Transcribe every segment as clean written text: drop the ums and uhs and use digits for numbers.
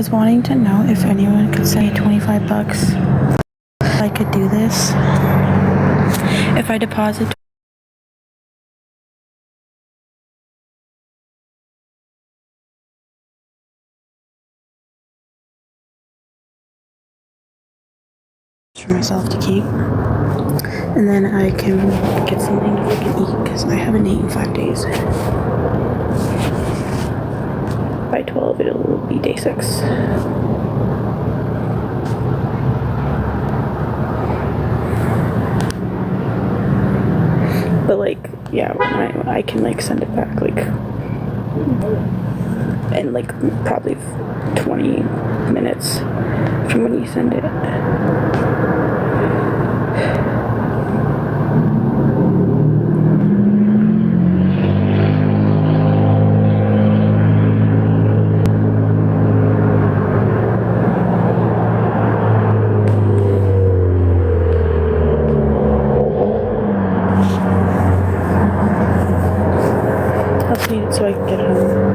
was wanting to know if anyone could send me 25 bucks. I could do this. If I deposit for myself to keep, and then I can get something to freaking eat because I haven't eaten in 5 days. By 12 it'll be day 6. But like, yeah, when I can like send it back like in like probably 20 minutes from when you send it. I'll just need it so I can get home.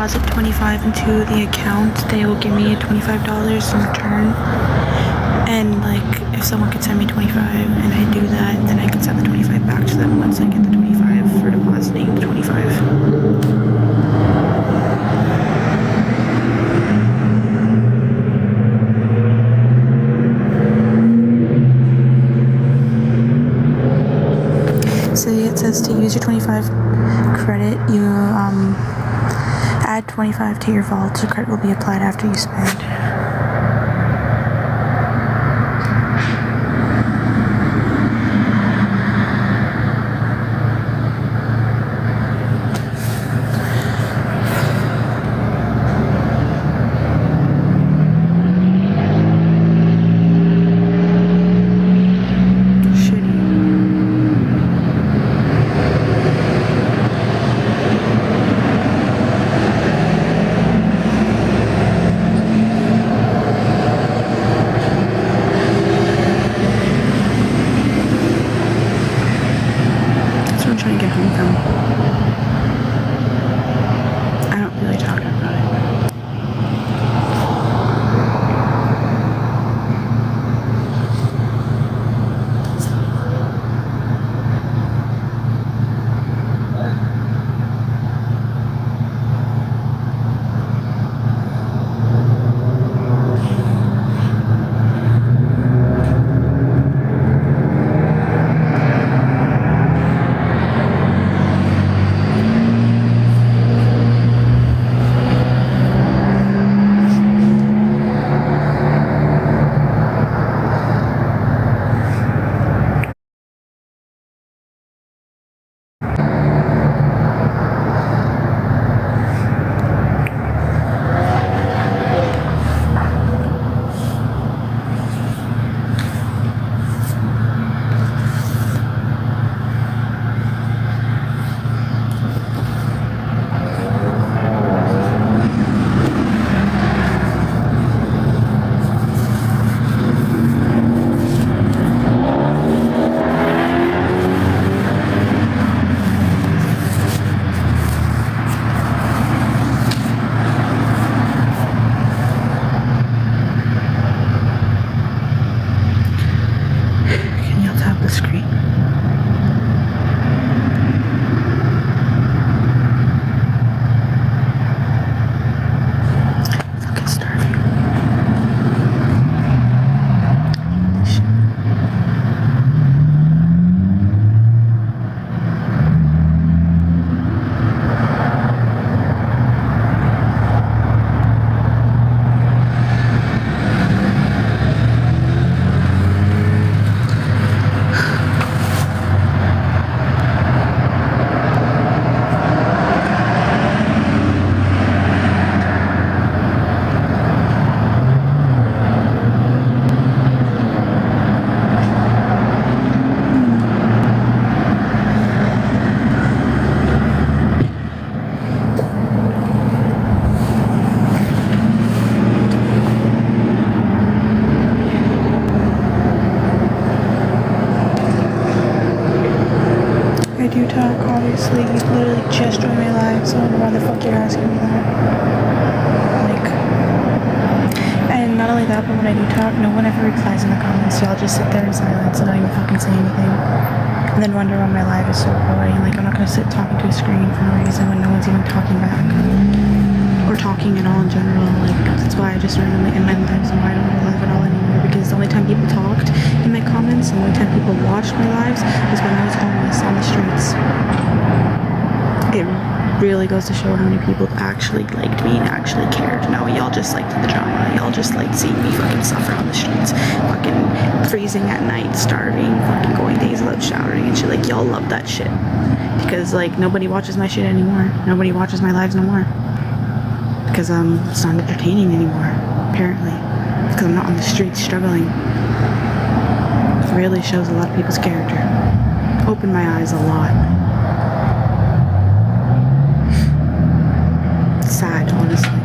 deposit $25 into the account, they will give me $25 in return. And like, if someone could send me 25 and I do that, then I can send the 25 back to them once I get the 25 for depositing the 25. So it says to use your 25 credit, you add 25 to your vault, so credit will be applied after you spend. do talk, obviously. You literally just joined my live, so why the fuck you're asking me that? Like, and not only that, but when I do talk, no one ever replies in the comments. Y'all just sit there in silence and not even fucking say anything. And then wonder why my live is so boring. Like, I'm not gonna sit talking to a screen for no reason when no one's even talking back. Or talking at all in general. Like, that's why I just randomly end my lives and why I don't go live at all anymore. Because the only time people talked in my comments, and the only time people watched my lives was when I was homeless on the streets. It really goes to show how many people actually liked me and actually cared. No, y'all just liked the drama. Y'all just liked seeing me fucking suffer on the streets. Fucking freezing at night, starving, fucking going days without showering and shit. Like, y'all love that shit. Because, like, nobody watches my shit anymore. Nobody watches my lives no more. Because it's not entertaining anymore, apparently. Because I'm not on the streets struggling. It really shows a lot of people's character. Opened my eyes a lot. It's sad, honestly.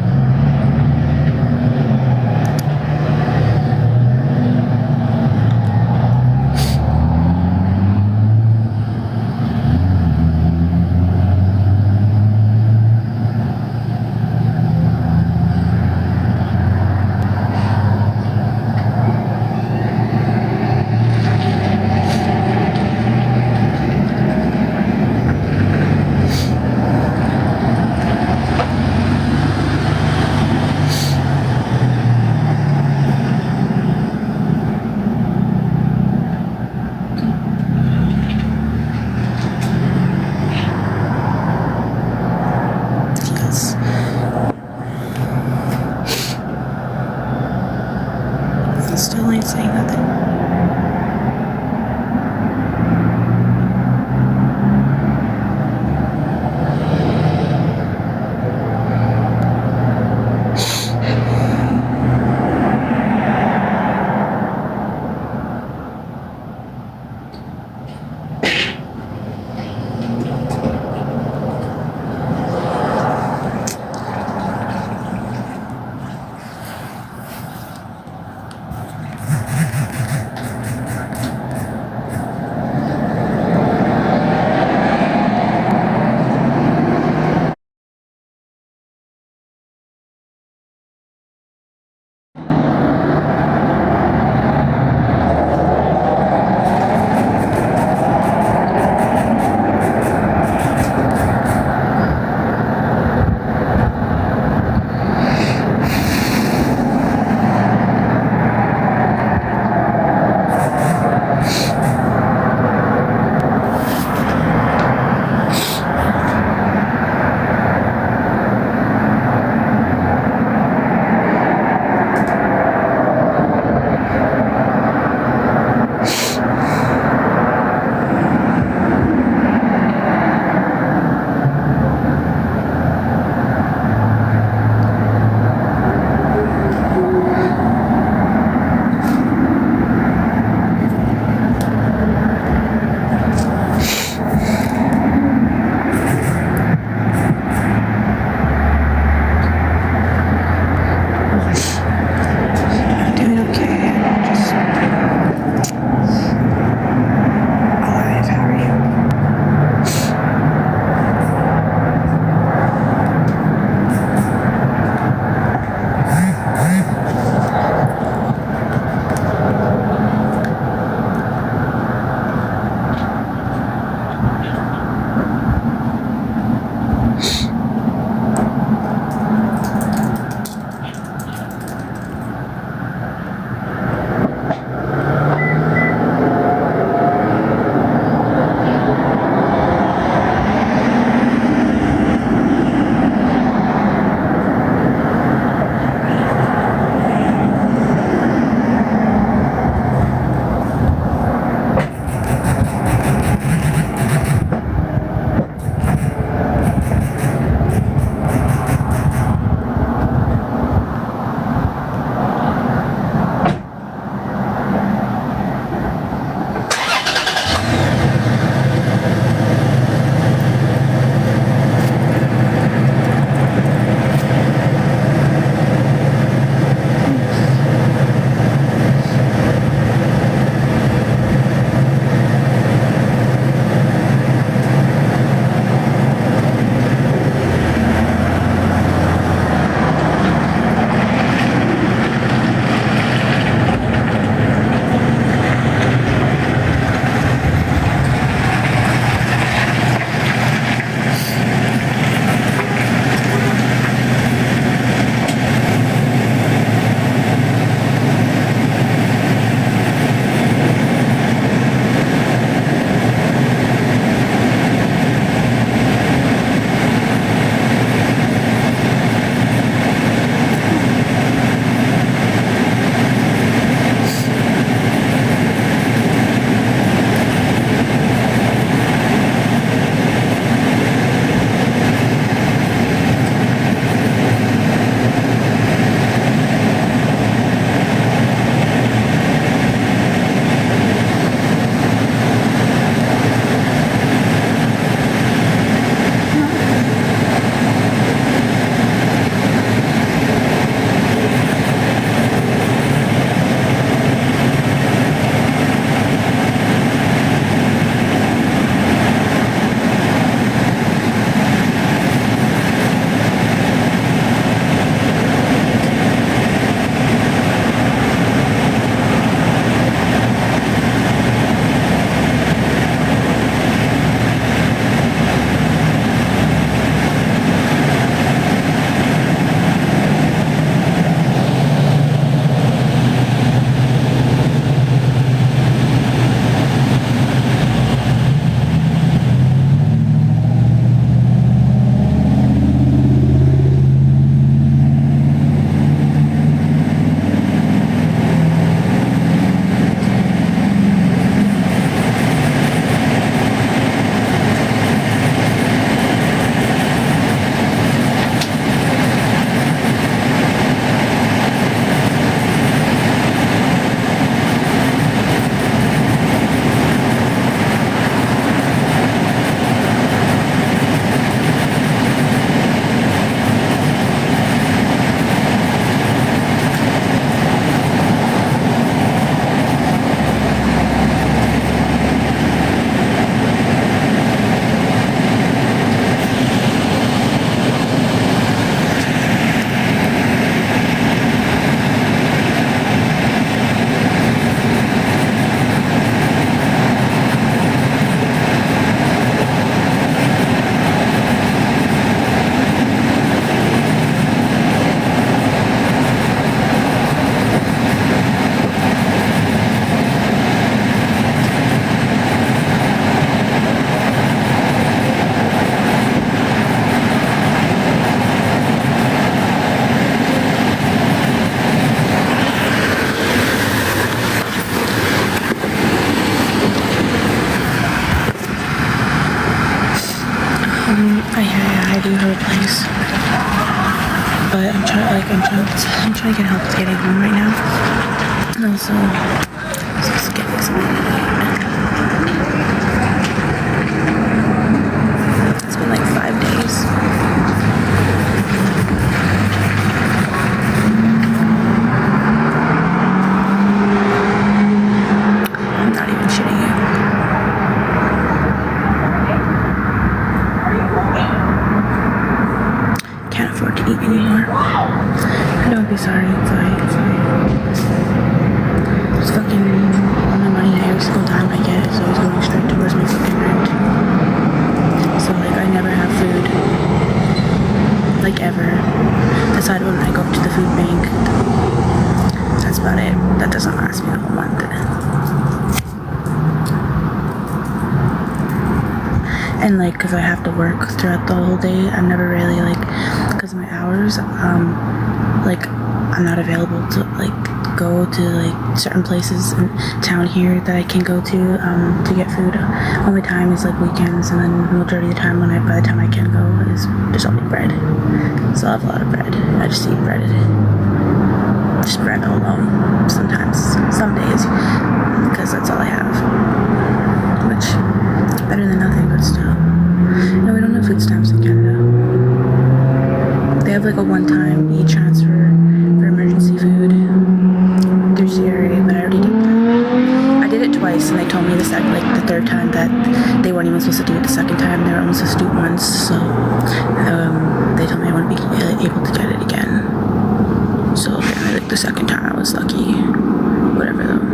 I do have a place, but I'm trying to get help with getting home right now. And also, just get this one. It's been like 5 days. I'm not even shitting you. Can't afford to eat anymore. Don't be sorry, it's alright. Just fucking all my money every single time I get is always going straight towards my fucking rent. So like I never have food. Like ever. Aside when I go to the food bank. That's about it. That doesn't last me the whole month. And like, cause I have to work throughout the whole day, I'm never really like, cause of my hours, like I'm not available to like go to like certain places in town here that I can go to get food. Only time is like weekends, and then the majority of the time by the time I can go is there's only bread. So I have a lot of bread. I just eat bread. Just bread alone. Sometimes, some days, because that's all I have. Which better than nothing, but still. No, we don't have food stamps in Canada. They have like a one-time e-transfer for emergency food through CRA, but I already did that. I did it twice, and they told me the third time that they weren't even supposed to do it the second time. They were only supposed to do it once, so they told me I wouldn't be able to get it again. So apparently, like the second time I was lucky. Whatever though.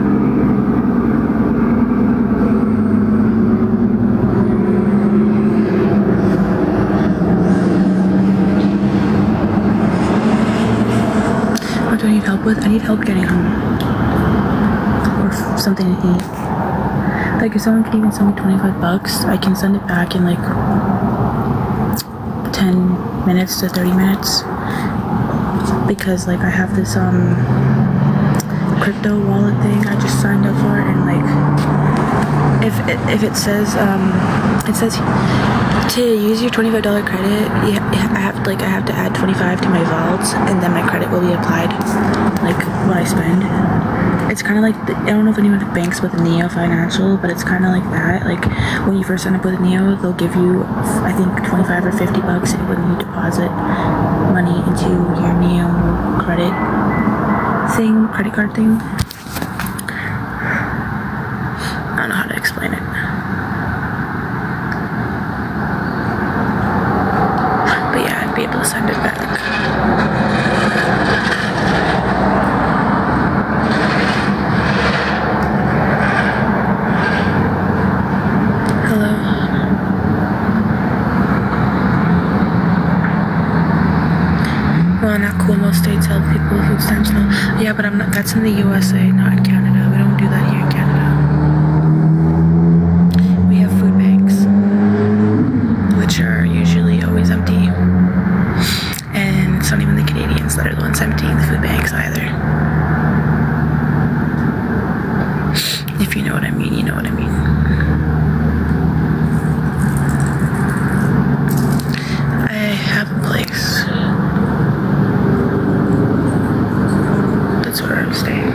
What do I need help with? I need help getting home. Or something to eat. Like if someone could even send me $25, I can send it back in like 10 minutes to 30 minutes. Because like I have this crypto wallet thing I just signed up for, and like if it says to use your $25 credit, I have to add 25 to my vaults, and then my credit will be applied like what I spend. It's kind of like I don't know if anyone banks with Neo Financial, but it's kind of like that. Like when you first sign up with Neo, they'll give you I think 25 or $50 when you deposit money into your Neo credit card thing. I don't know how to explain it. But yeah, I'd be able to send it back. Well, not cool. Most states help people with food stamps now. Yeah, but I'm not. That's in the USA, not in Canada. We don't do that here in Canada. We have food banks, which are usually always empty, and it's not even the Canadians that are the ones emptying the food banks either. If you know what I mean, you know what I mean. I have a place. That's where I'm staying.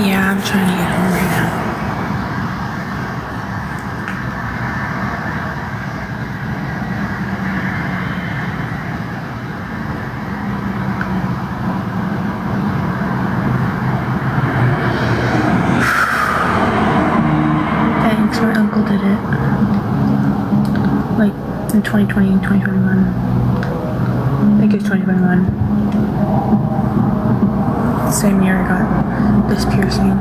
Yeah, I'm trying to get home right now. Thanks, my uncle did it. Like in 2020 and 2021. I think it was 2021. Same year I got this piercing.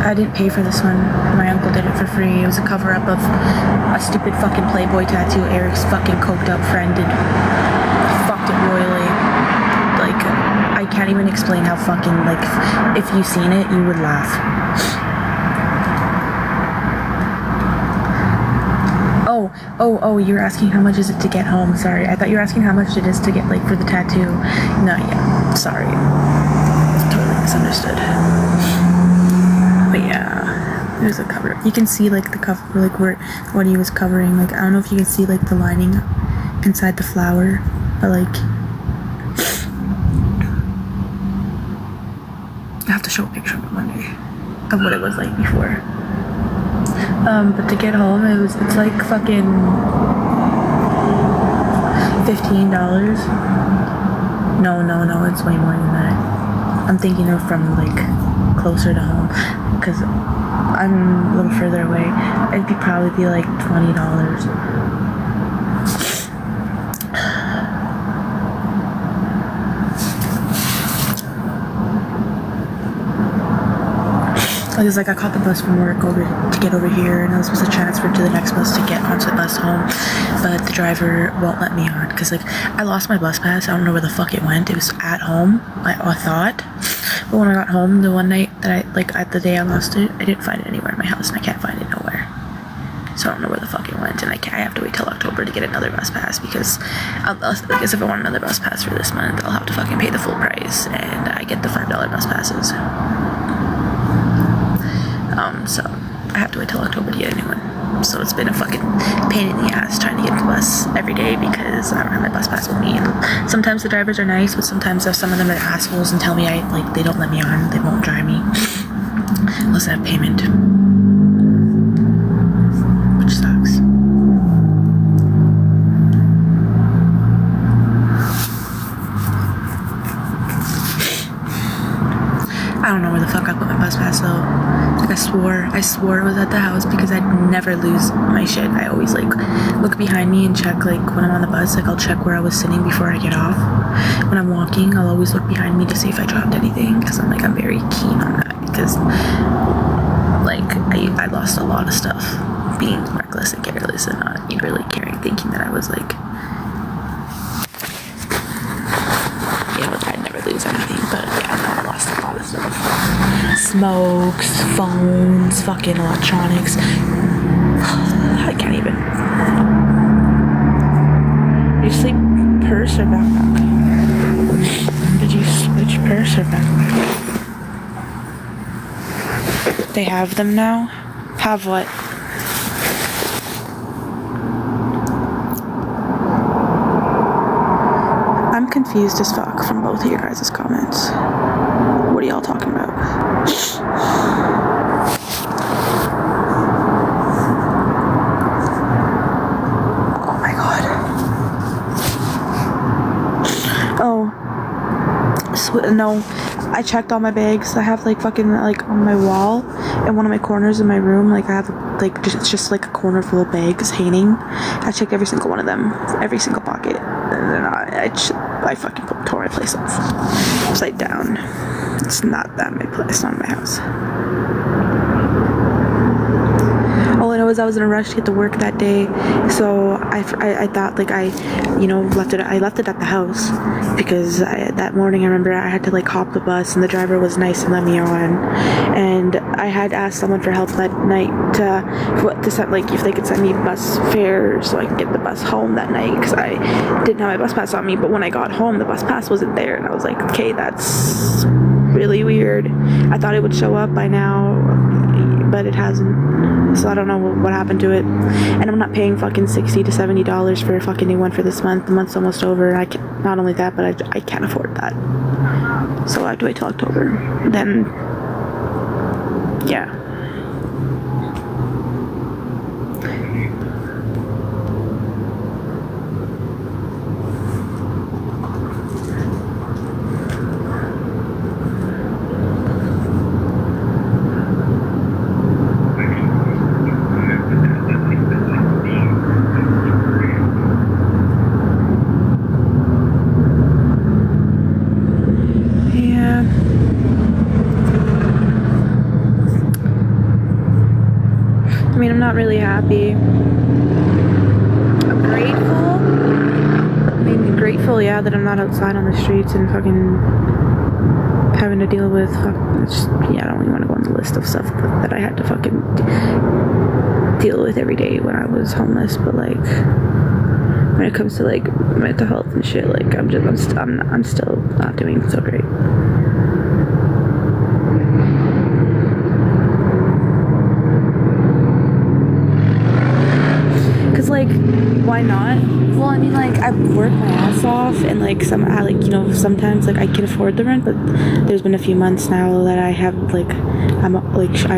I didn't pay for this one. My uncle did it for free. It was a cover-up of a stupid fucking Playboy tattoo Eric's fucking coked up friend did. Fucked it royally. Like, I can't even explain how fucking, like, if you seen it, you would laugh. Oh, you're asking how much is it to get home. Sorry, I thought you were asking how much it is to get, like, for the tattoo. No, yeah, sorry. Totally misunderstood. But yeah, there's a cover. You can see, like, the cover, like, where, what he was covering. Like, I don't know if you can see, like, the lining inside the flower, but, like, I have to show a picture of it one day of what it was like before. But to get home, it's like fucking $15. No, it's way more than that. I'm thinking of from like closer to home, because I'm a little further away. It'd probably be like $20. Because like I caught the bus from work over to get over here, and I was supposed to transfer to the next bus to get onto the bus home, but the driver won't let me on because like I lost my bus pass. I don't know where the fuck it went. It was at home, I thought, but when I got home the one night that the day I lost it, I didn't find it anywhere in my house, and I can't find it nowhere. So I don't know where the fuck it went, and I have to wait till October to get another bus pass, because I guess if I want another bus pass for this month, I'll have to fucking pay the full price, and I get the $5 bus passes. So I have to wait till October to get a new one. So it's been a fucking pain in the ass trying to get the bus every day because I don't have my bus pass with me. And sometimes the drivers are nice, but sometimes some of them are assholes and tell me they don't let me on, they won't drive me unless I have payment, which sucks. I don't know where the fuck I put my bus pass though. Like I swore it was at the house because I'd never lose my shit. I always like look behind me and check, like when I'm on the bus, like I'll check where I was sitting before I get off. When I'm walking, I'll always look behind me to see if I dropped anything, because I'm very keen on that, because like I lost a lot of stuff being reckless and careless and not really caring, thinking that I was like, I'd never lose anything, but yeah, no, I lost a lot of stuff. Smokes, phones, fucking electronics. I can't even. Did you sleep purse or backpack? Did you switch purse or backpack? They have them now? Have what? I'm confused as fuck from both of your guys' comments. What are y'all talking about? Oh my god. Oh. No. I checked all my bags. I have like fucking like on my wall in one of my corners in my room, like I have like it's just like a corner full of bags hanging. I checked every single one of them, every single pocket, and then I fucking tore my place upside down. It's not that my place. It's not my house. All I know is I was in a rush to get to work that day, so I thought like I left it at the house, because that morning I remember I had to like hop the bus, and the driver was nice and let me on, and I had asked someone for help that night to send, like, if they could send me bus fare so I could get the bus home that night, because I didn't have my bus pass on me. But when I got home, the bus pass wasn't there, and I was like, okay, that's really weird. I thought it would show up by now, but it hasn't. So I don't know what happened to it, and I'm not paying fucking $60 to $70 for a fucking new one for this month. The month's almost over, and not only that, but I can't afford that. So I have to wait till October. Then, yeah. I mean, I'm not really happy. I'm grateful. I mean, grateful, yeah, that I'm not outside on the streets and fucking having to deal with, I don't even want to go on the list of stuff that I had to fucking deal with every day when I was homeless, but like when it comes to like mental health and shit, like I'm still not doing so great. Cause like, why not? Well, I mean, like I work my ass off, and like sometimes like I can afford the rent, but there's been a few months now that I have like I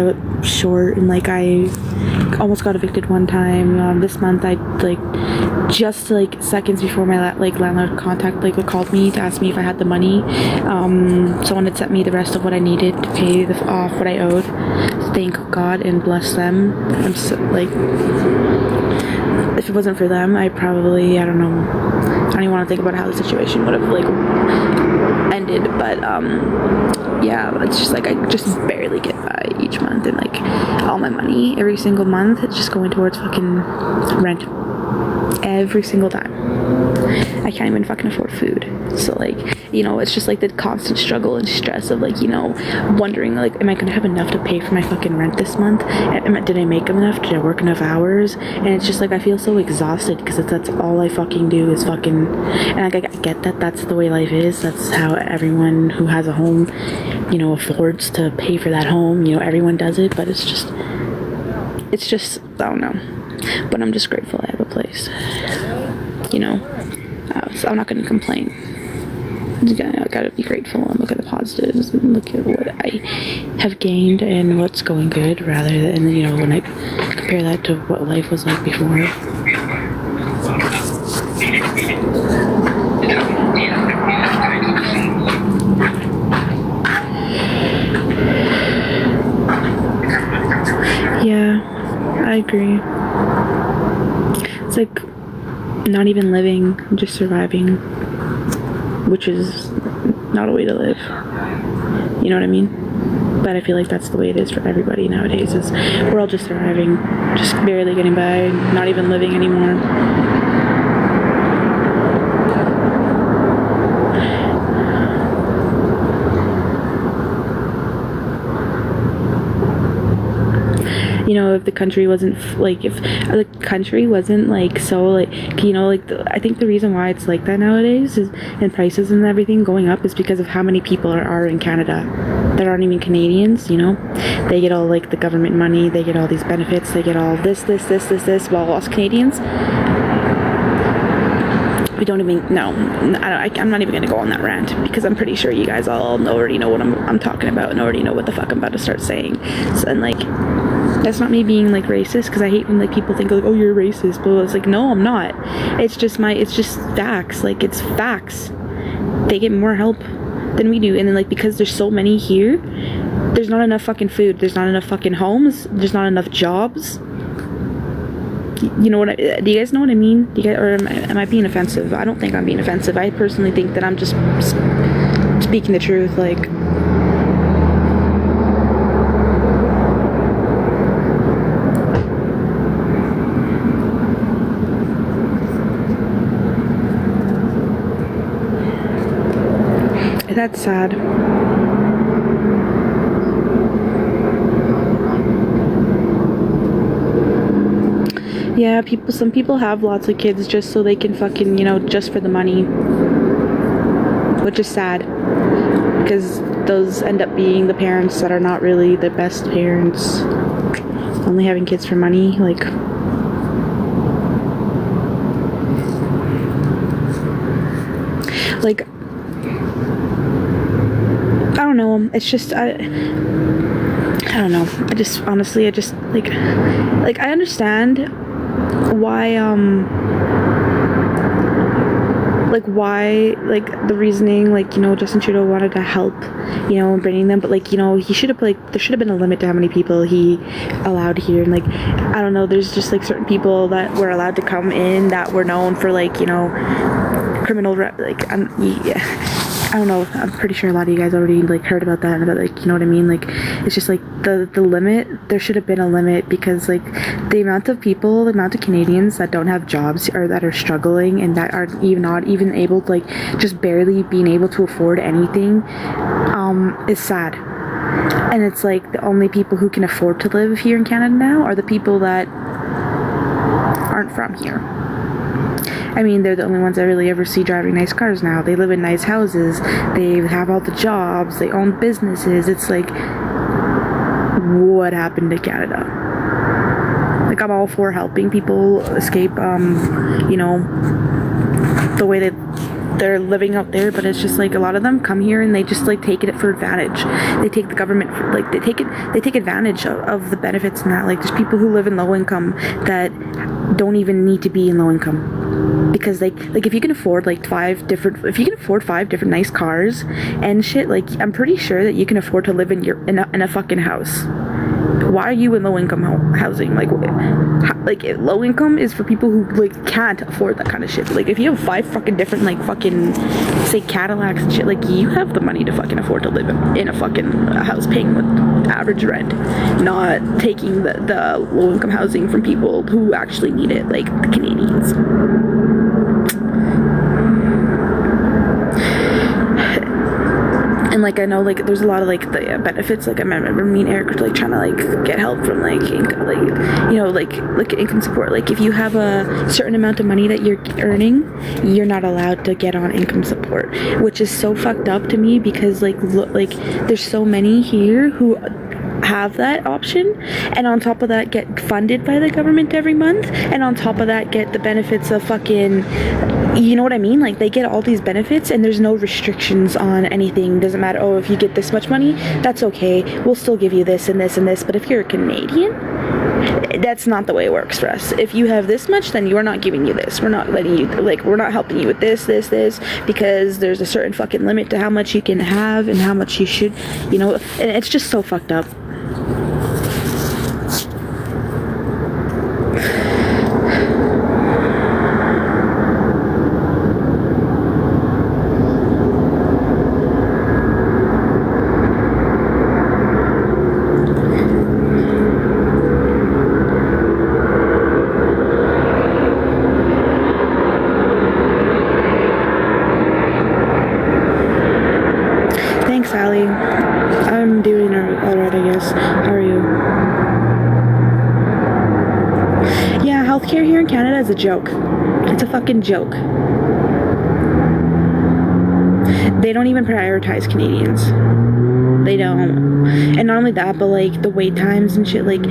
was short, and like I almost got evicted one time. This month I like just like seconds before my landlord called me to ask me if I had the money. Someone had sent me the rest of what I needed to pay off what I owed. Thank God and bless them. I'm so, like, if it wasn't for them, I probably, I don't even want to think about how the situation would have like ended, but yeah, it's just like I just barely get by each month, and like all my money every single month it's just going towards fucking rent every single time. I can't even fucking afford food. So like, it's just like the constant struggle and stress of like, wondering like, am I gonna have enough to pay for my fucking rent this month? Did I make enough? Did I work enough hours? And it's just like I feel so exhausted because that's all I fucking do is fucking, and like, I get that that's the way life is. That's how everyone who has a home, affords to pay for that home. Everyone does it, but it's just I don't know. But I'm just grateful I have a place. So I'm not gonna complain. I gotta be grateful and look at the positives and look at what I have gained and what's going good, rather than when I compare that to what life was like before. Yeah, I agree. It's like not even living, just surviving, which is not a way to live. You know what I mean? But I feel like that's the way it is for everybody nowadays, is we're all just surviving, just barely getting by, not even living anymore. If the country wasn't if the country wasn't like so like I think the reason why it's like that nowadays is, and prices and everything going up, is because of how many people are in Canada that aren't even Canadians. They get all like the government money, they get all these benefits, they get all this, while us Canadians, we don't even I'm not even gonna go on that rant, because I'm pretty sure you guys all already know what I'm talking about, and already know what the fuck I'm about to start saying. So, and like, that's not me being like racist, because I hate when like people think like, oh, you're racist, but it's like, no, I'm not. It's just facts. Like, it's facts. They get more help than we do, and then like, because there's so many here, there's not enough fucking food, there's not enough fucking homes, there's not enough jobs. Do you guys know what I mean? Do you guys, or am I being offensive? I don't think I'm being offensive. I personally think that I'm just speaking the truth. Like, that's sad. Yeah, some people have lots of kids just so they can fucking, just for the money. Which is sad. Because those end up being the parents that are not really the best parents. Only having kids for money, like... Like... I don't know, it's just... I don't know. I just like I understand why the reasoning, like, Justin Trudeau wanted to help, bringing them, but like, he should have, like, there should have been a limit to how many people he allowed here, and like, I don't know, there's just like certain people that were allowed to come in that were known for like, criminal I don't know, I'm pretty sure a lot of you guys already like heard about that, and about like, what I mean, like, it's just like the limit, there should have been a limit, because like the amount of Canadians that don't have jobs, or that are struggling, and that are not even able to, like, just barely being able to afford anything, is sad. And it's like the only people who can afford to live here in Canada now are the people that aren't from here. I mean, they're the only ones I really ever see driving nice cars now. They live in nice houses. They have all the jobs. They own businesses. It's like, what happened to Canada? Like, I'm all for helping people escape, you know, the way that they're living out there, but it's just like a lot of them come here and they just like take it for advantage. They take the government for, like, they take advantage of the benefits and that. Like, there's people who live in low income that don't even need to be in low income. Because like if you can afford like five different nice cars and shit, like I'm pretty sure that you can afford to live in a fucking house. Why are you in low income housing? Like low income is for people who like can't afford that kind of shit. Like if you have 5 fucking different like fucking say Cadillacs and shit, like you have the money to fucking afford to live in a fucking house paying with average rent, not taking the low income housing from people who actually need it, like the Canadians. And like I know like there's a lot of like the benefits. Like I remember me and Eric were like trying to like get help from like income, like you know like income support. Like if you have a certain amount of money that you're earning, you're not allowed to get on income support, which is so fucked up to me because like there's so many here who have that option, and on top of that get funded by the government every month, and on top of that get the benefits of fucking, you know what I mean? Like they get all these benefits and there's no restrictions on anything. Doesn't matter, oh, if you get this much money, that's okay, we'll still give you this and this and this. But if you're a Canadian, that's not the way it works for us. If you have this much, then we're not giving you this. We're not letting you, like, we're not helping you with this, because there's a certain fucking limit to how much you can have and how much you should, you know, and it's just so fucked up. Sally, I'm doing alright, I guess. How are you? Yeah, healthcare here in Canada is a joke. It's a fucking joke. They don't even prioritize Canadians. They don't. And not only that, but like the wait times and shit, like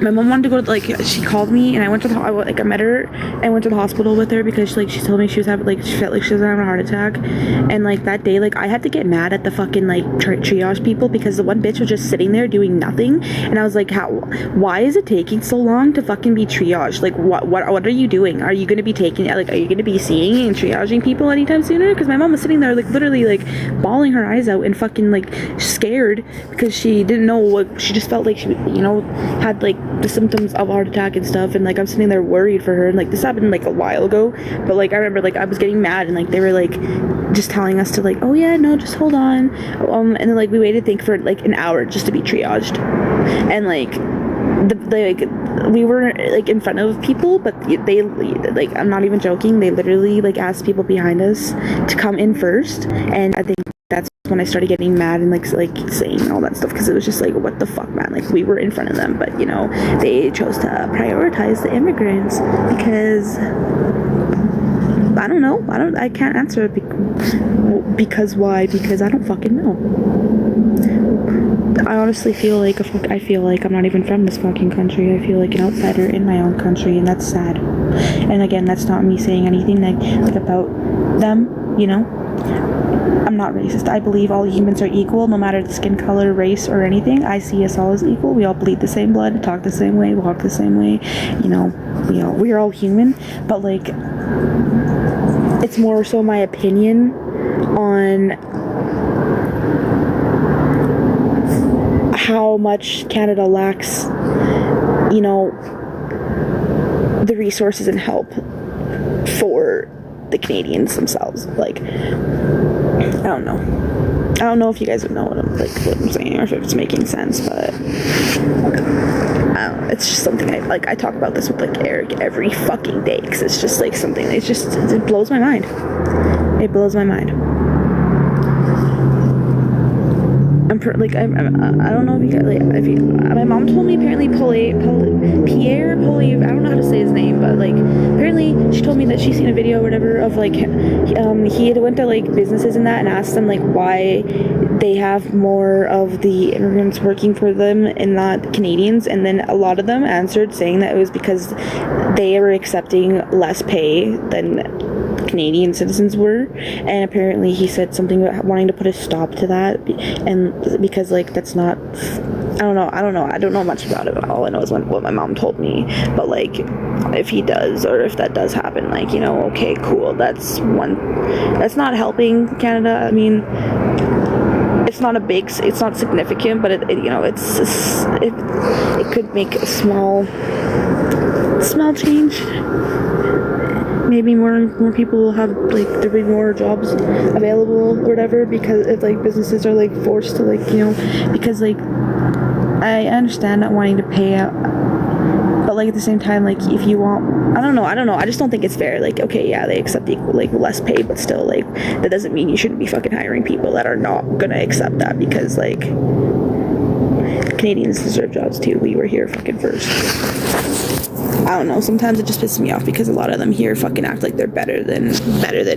my mom wanted to go to, like, she called me and I went to the, like, I met her and went to the hospital with her because, like, she told me she was having, like, she felt like she was having a heart attack. And, like, that day, like, I had to get mad at the fucking, like, triage people because the one bitch was just sitting there doing nothing. And I was like, why is it taking so long to fucking be triaged? Like, what are you doing? Are you going to be taking, like, are you going to be seeing and triaging people anytime sooner? Because my mom was sitting there, like, literally, like, bawling her eyes out and fucking, like, scared because she didn't know what, she just felt like she, you know, had, like, the symptoms of a heart attack and stuff, and like I'm sitting there worried for her, and like this happened like a while ago, but like I remember like I was getting mad and like they were like just telling us to like, oh yeah, no, just hold on, and then like we waited for like an hour just to be triaged, and like we were like in front of people, but they, like, I'm not even joking, they literally like asked people behind us to come in first, and I think that's when I started getting mad and like saying all that stuff, because it was just like, what the fuck, man, like we were in front of them, but you know, they chose to prioritize the immigrants because I can't answer because why, because I don't fucking know. I honestly feel like I'm not even from this fucking country. I feel like an outsider in my own country, and that's sad. And again, that's not me saying anything like about them, you know. I'm not racist. I believe all humans are equal, no matter the skin color, race, or anything. I see us all as equal. We all bleed the same blood, talk the same way, walk the same way. You know, we're all human. But like, it's more so my opinion on how much Canada lacks, you know, the resources and help for the Canadians themselves. Like, I don't know if you guys would know what I'm saying, or if it's making sense, but I don't know. It's just something I talk about this with like Eric every fucking day, because it's just like something, it blows my mind. It blows my mind. I'm I don't know if you got, like, if you, my mom told me apparently Pierre Poliv, I don't know how to say his name, but like apparently she told me that she's seen a video or whatever of like he had went to like businesses and that and asked them like why they have more of the immigrants working for them and not Canadians, and then a lot of them answered saying that it was because they were accepting less pay than Canadian citizens were. And apparently he said something about wanting to put a stop to that, and because like that's not, I don't know much about it. All I know is what my mom told me. But like if he does, or if that does happen, like, you know, okay, cool, that's not helping Canada. I mean, it's not significant, but it you know, it could make a small change. Maybe more people will have, like, there'll be more jobs available or whatever, because if like businesses are like forced to, like, you know, because like I understand not wanting to pay out, but like at the same time, like if you want, I don't know, I just don't think it's fair. Like, okay, yeah, they accept equal, like less pay, but still, like, that doesn't mean you shouldn't be fucking hiring people that are not gonna accept that, because like Canadians deserve jobs too. We were here fucking first. I don't know, sometimes it just pisses me off because a lot of them here fucking act like they're better than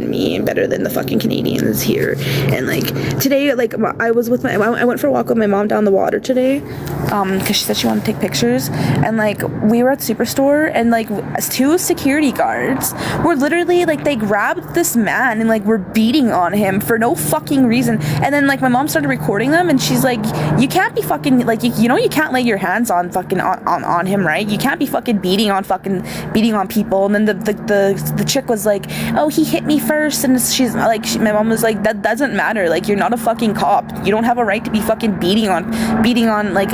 me and better than the fucking Canadians here. And like today, like I went for a walk with my mom down the water today, because she said she wanted to take pictures, and like we were at Superstore, and like 2 security guards were literally like, they grabbed this man and like were beating on him for no fucking reason. And then like my mom started recording them, and she's like, you can't be fucking like, you know, you can't lay your hands on fucking on him, right? You can't be fucking beating on people. And then the chick was like, oh, he hit me first, and she's like, my mom was like, that doesn't matter, like, you're not a fucking cop, you don't have a right to be fucking beating on like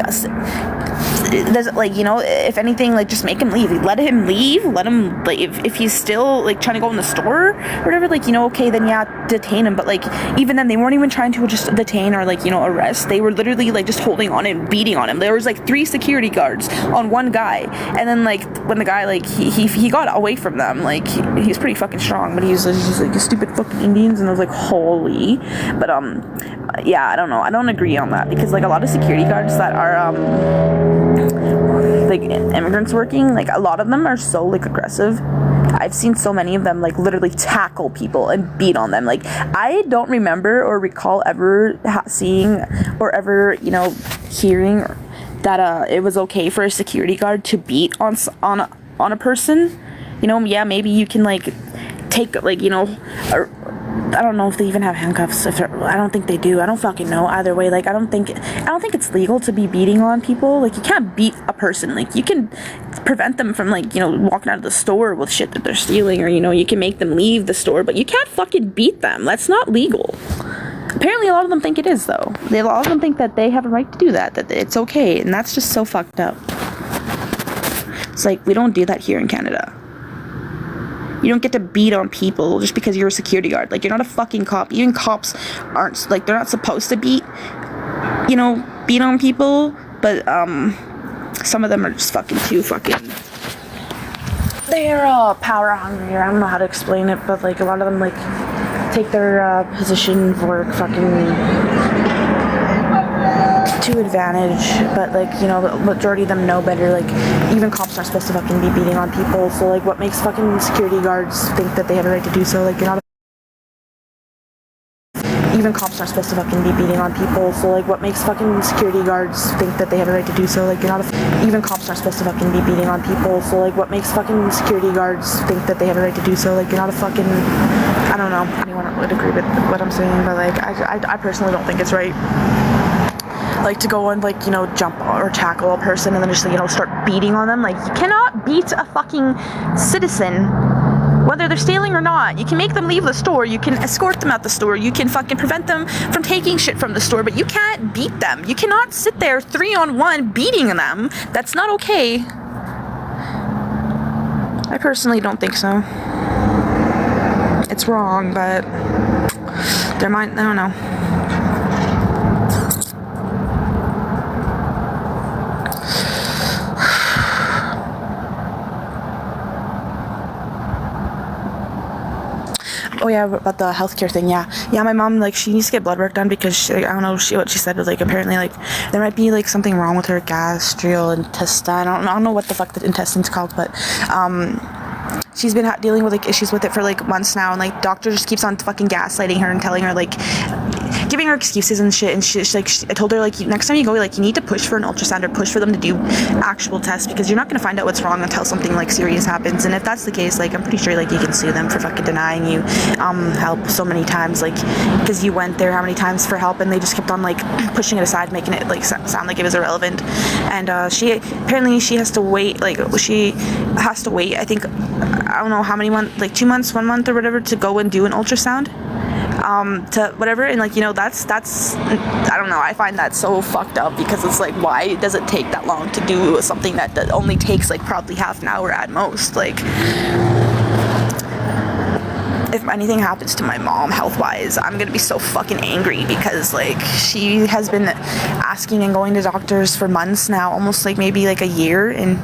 there's like, you know, if anything, like, just make him leave, let him leave, let him, like, if he's still like trying to go in the store or whatever, like, you know, okay, then yeah, detain him. But like even then, they weren't even trying to just detain or like, you know, arrest. They were literally like just holding on and beating on him. There was like 3 security guards on one guy, and then like when the guy, like, he got away from them, like he's pretty fucking strong, but he's like stupid fucking Indians, and I was like, holy. But yeah, I don't know, I don't agree on that, because like a lot of security guards that are like immigrants working, like a lot of them are so like aggressive. I've seen so many of them like literally tackle people and beat on them. Like, I don't remember or recall ever seeing or ever, you know, hearing that it was okay for a security guard to beat on a person. You know, yeah, maybe you can like take, like, you know, I don't know if they even have handcuffs. I don't think they do. I don't fucking know. Either way, like, I don't think it's legal to be beating on people. Like, you can't beat a person. Like, you can prevent them from, like, you know, walking out of the store with shit that they're stealing, or, you know, you can make them leave the store, but you can't fucking beat them. That's not legal. Apparently a lot of them think it is, though. A lot of them think that they have a right to do that it's okay, and that's just so fucked up. It's like, we don't do that here in Canada. You don't get to beat on people just because you're a security guard. Like, you're not a fucking cop. Even cops aren't, like, they're not supposed to beat on people. But, some of them are just fucking too fucking... They're, power hungry. I don't know how to explain it, but, like, a lot of them, like, take their, position for fucking... to advantage, but like, you know, the majority of them know better. Like, even cops aren't supposed to fucking be beating on people, so like, what makes fucking security guards think that they have a right to do so? Like, you're not even cops aren't supposed to fucking be beating on people, so like, what makes fucking security guards think that they have a right to do so? Like, you're not even cops aren't supposed to fucking be beating on people, so like, what makes fucking security guards think that they have a right to do so? Like, you're not a fucking, I don't know if anyone would agree with what I'm saying, but like, I personally don't think it's right, like, to go and, like, you know, jump or tackle a person and then just, you know, start beating on them. Like, you cannot beat a fucking citizen, whether they're stealing or not. You can make them leave the store, you can escort them out the store, you can fucking prevent them from taking shit from the store, but you can't beat them. You cannot sit there 3-on-1 beating them. That's not okay. I personally don't think so. It's wrong, but there might, I don't know. Oh yeah, about the healthcare thing. Yeah, my mom, like, she needs to get blood work done because she, I don't know, what she said was, like, apparently, like, there might be, like, something wrong with her gastrointestine. I don't know what the fuck the intestine's called, but she's been dealing with, like, issues with it for, like, months now, and, like, doctor just keeps on fucking gaslighting her and telling her, like, giving her excuses and shit, and I told her, like, next time you go, like, you need to push for an ultrasound or push for them to do actual tests, because you're not going to find out what's wrong until something, like, serious happens. And if that's the case, like, I'm pretty sure, like, you can sue them for fucking denying you help so many times, like, because you went there how many times for help, and they just kept on, like, pushing it aside, making it, like, sound like it was irrelevant. And she has to wait, I don't know how many months, like 2 months, 1 month or whatever, to go and do an ultrasound. To whatever, and, like, you know, that's I don't know, I find that so fucked up, because it's like, why does it take that long to do something that only takes, like, probably half an hour at most? Like, if anything happens to my mom health-wise, I'm gonna be so fucking angry, because, like, she has been asking and going to doctors for months now, almost, like, maybe, like, a year, and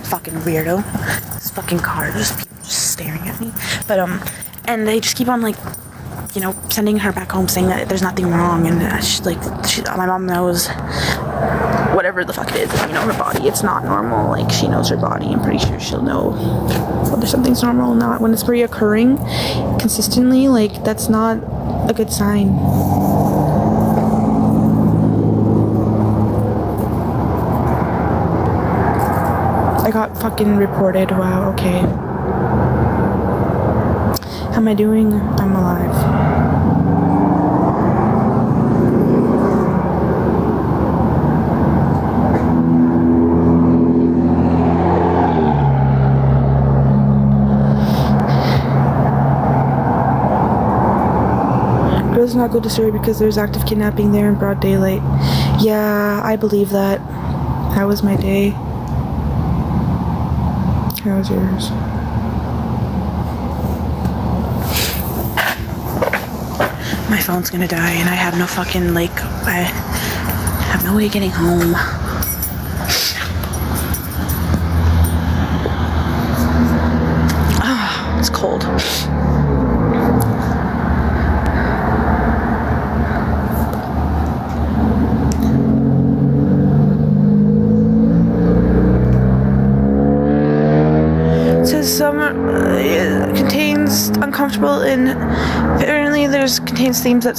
fucking weirdo. This fucking car, just people just staring at me. But, and they just keep on, like, you know, sending her back home saying that there's nothing wrong, and my mom knows whatever the fuck it is, you know, her body, it's not normal. Like, she knows her body. I'm pretty sure she'll know whether something's normal or not. When it's reoccurring consistently, like, that's not a good sign. I got fucking reported. Wow, okay. How am I doing? I'm alive. It does not go to Surrey because there's active kidnapping there in broad daylight. Yeah, I believe that. How was my day? How was yours? My phone's gonna die, and I have no fucking, like, I have no way of getting home. Oh, it's cold. It says some contains uncomfortable and apparently contains themes that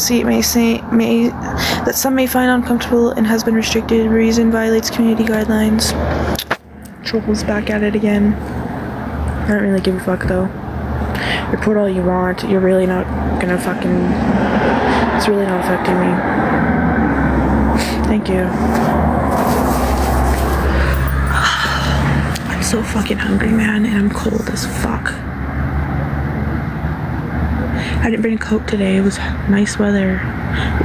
some may find uncomfortable and has been restricted. Reason violates community guidelines. Troll's back at it again. I don't really give a fuck though. Report all you want. You're really not gonna fucking. It's really not affecting me. Thank you. I'm so fucking hungry, man, and I'm cold as fuck. I didn't bring a coat today. It was nice weather,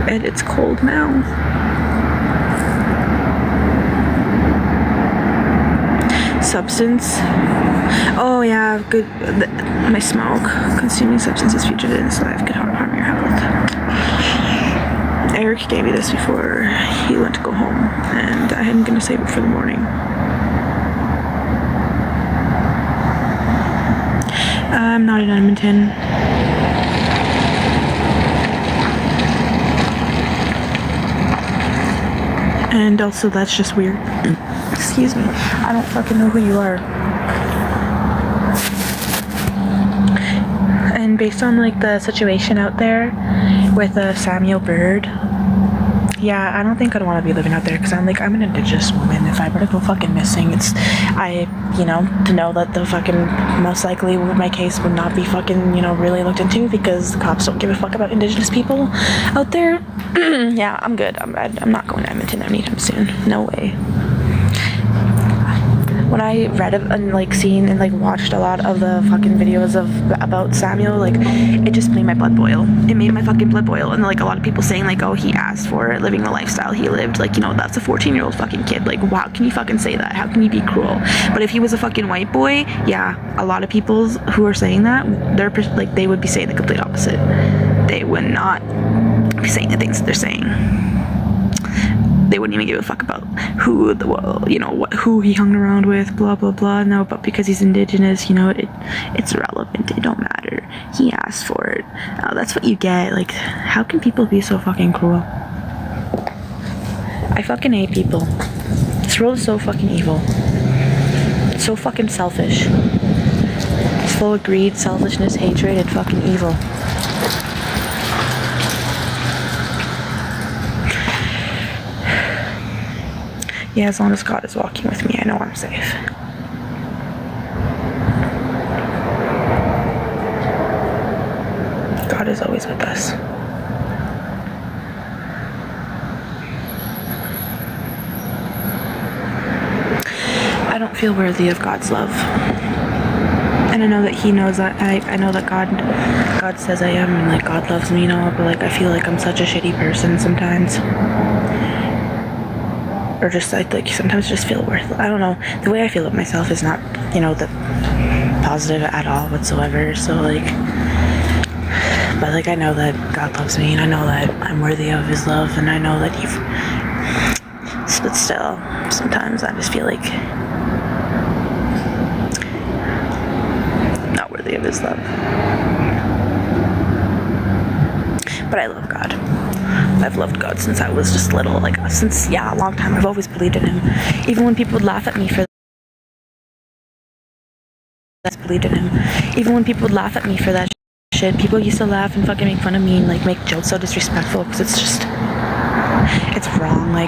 and it's cold now. Substance. Oh yeah, good. My smoke. Consuming substances featured in this life could harm your health. Eric gave me this before he went to go home, and I'm gonna save it for the morning. I'm not in Edmonton. And also, that's just weird. Excuse me. I don't fucking know who you are. And based on, like, the situation out there with Samuel Bird, yeah, I don't think I'd want to be living out there, because I'm an indigenous woman. If I were to go fucking missing, to know that the fucking, most likely my case would not be fucking, really looked into, because the cops don't give a fuck about indigenous people out there. Yeah, I'm good. I'm not going to Edmonton anytime soon. No way. When I read and, like, seen and, like, watched a lot of the fucking videos about Samuel, like, it just made my blood boil. It made my fucking blood boil. And, like, a lot of people saying, like, oh, he asked for it, living the lifestyle he lived. Like, that's a 14-year-old fucking kid. Like, how can you fucking say that? How can you be cruel? But if he was a fucking white boy, yeah, a lot of people who are saying that, they would be saying the complete opposite. They would not be saying the things that they're saying. they wouldn't even give a fuck about who who he hung around with, blah blah blah. No, but because he's indigenous, it's irrelevant. It don't matter. He asked for it. That's what you get. Like, how can people be so fucking cruel? I fucking hate people. This world is so fucking evil. It's so fucking selfish. It's full of greed, selfishness, hatred, and fucking evil. Yeah, as long as God is walking with me, I know I'm safe. God is always with us. I don't feel worthy of God's love. And I know that he knows that. I know that God says I am, and like God loves me, but like I feel like I'm such a shitty person sometimes. Or just like sometimes just feel worthless. I don't know. The way I feel of myself is not, the positive at all whatsoever. So like, but like I know that God loves me, and I know that I'm worthy of his love, and I know that but still, sometimes I just feel like not worthy of his love. But I love God. I've loved God since I was just little, a long time. I've always believed in him. Even when people would laugh at me for that shit, people used to laugh and fucking make fun of me and like make jokes so disrespectful, because it's wrong. I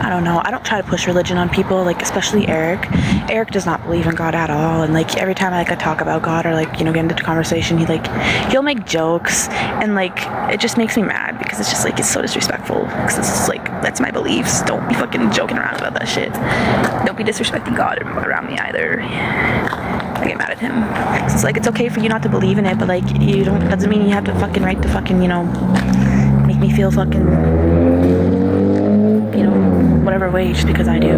don't know. I don't try to push religion on people, especially Eric. Eric does not believe in God at all, and every time I talk about God or get into conversation, he'll make jokes, and it just makes me mad, because it's just it's so disrespectful, because it's just that's my beliefs. Don't be fucking joking around about that shit. Don't be disrespecting God around me either. I get mad at him. It's it's okay for you not to believe in it, but doesn't mean you have to fucking right to fucking make me feel fucking, whatever way, just because I do.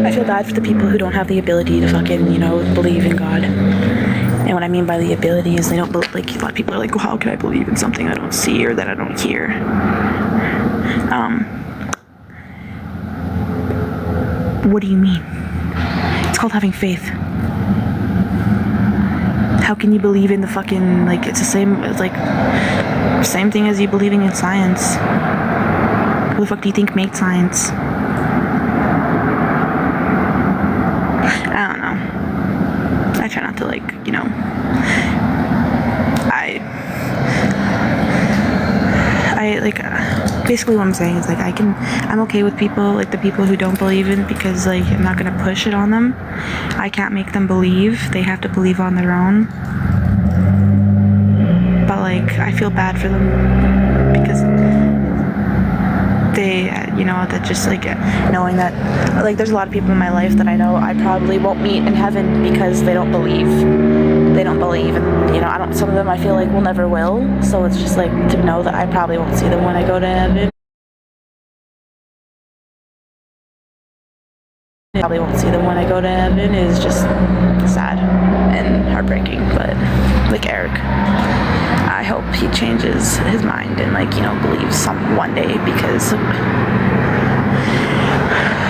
I feel bad for the people who don't have the ability to fucking, believe in God. And what I mean by the ability is they don't believe, a lot of people are well, how can I believe in something I don't see or that I don't hear? What do you mean? It's called having faith. How can you believe in the fucking, it's the same, it's same thing as you believing in science. Who the fuck do you think made science? I don't know. I try not to, basically what I'm saying is, I'm okay with people, the people who don't believe in, because, I'm not gonna push it on them. I can't make them believe. They have to believe on their own. But, I feel bad for them, because they, that just, knowing that, there's a lot of people in my life that I know I probably won't meet in heaven because they don't believe. And, some of them I feel will never will. So it's just, to know that I probably won't see them when I go to heaven. Is just sad and heartbreaking. But, Eric, I hope he changes his mind and, believes one day, because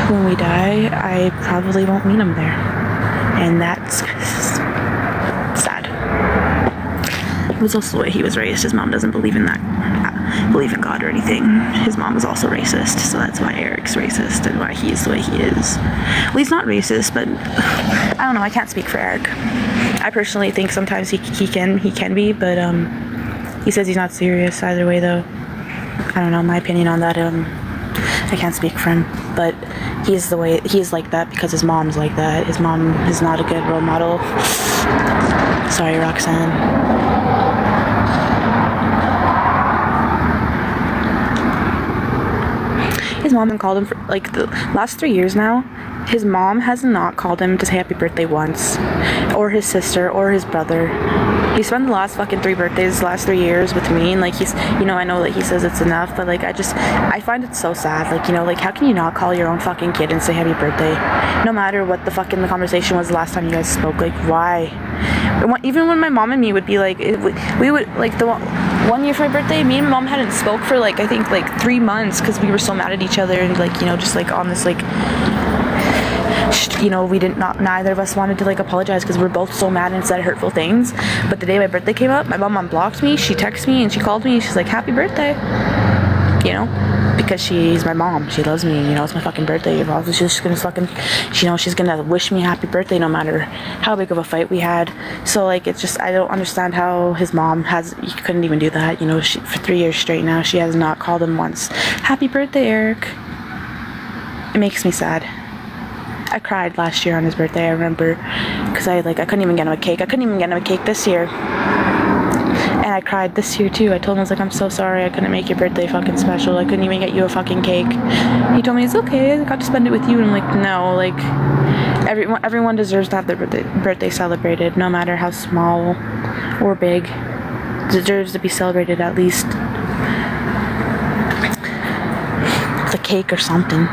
when we die, I probably won't meet him there. And that's sad. It was also the way he was raised. His mom doesn't believe in God or anything. His mom was also racist, so that's why Eric's racist and why he's the way he is. Well, he's not racist, but I don't know. I can't speak for Eric. I personally think sometimes he can be, but he says he's not serious either way, though. I don't know. My opinion on that, I can't speak for him, but he's like that because his mom's like that. His mom is not a good role model. Sorry, Roxanne. His mom called him for the last 3 years now. His mom has not called him to say happy birthday once, or his sister, or his brother. He spent the last fucking 3 birthdays, the last 3 years with me, and he's, I know that he says it's enough, but I find it so sad. How can you not call your own fucking kid and say happy birthday, no matter what the conversation was the last time you guys spoke? Why? Even when my mom and me would be we would one year for my birthday, me and my mom hadn't spoke for like, I think like 3 months because we were so mad at each other and like, you know, just like on this like, you know, neither of us wanted to like apologize because we're both so mad and said hurtful things. But the day my birthday came up, my mom unblocked me. She texted me and she called me and she's like, happy birthday, you know, because she's my mom. She loves me, you know, it's my fucking birthday. She's just gonna fucking, you know, she's gonna wish me happy birthday no matter how big of a fight we had. So like, it's just, I don't understand how his mom you couldn't even do that, you know. For 3 years straight now, she has not called him once. Happy birthday, Eric. It makes me sad. I cried last year on his birthday, I remember, because I couldn't even get him a cake. I couldn't even get him a cake this year. And I cried this year too. I told him, I was like, I'm so sorry I couldn't make your birthday fucking special. I couldn't even get you a fucking cake. He told me, it's okay, I got to spend it with you. And I'm like, no, like, everyone deserves to have their birthday celebrated, no matter how small or big. Deserves to be celebrated at least with a cake or something.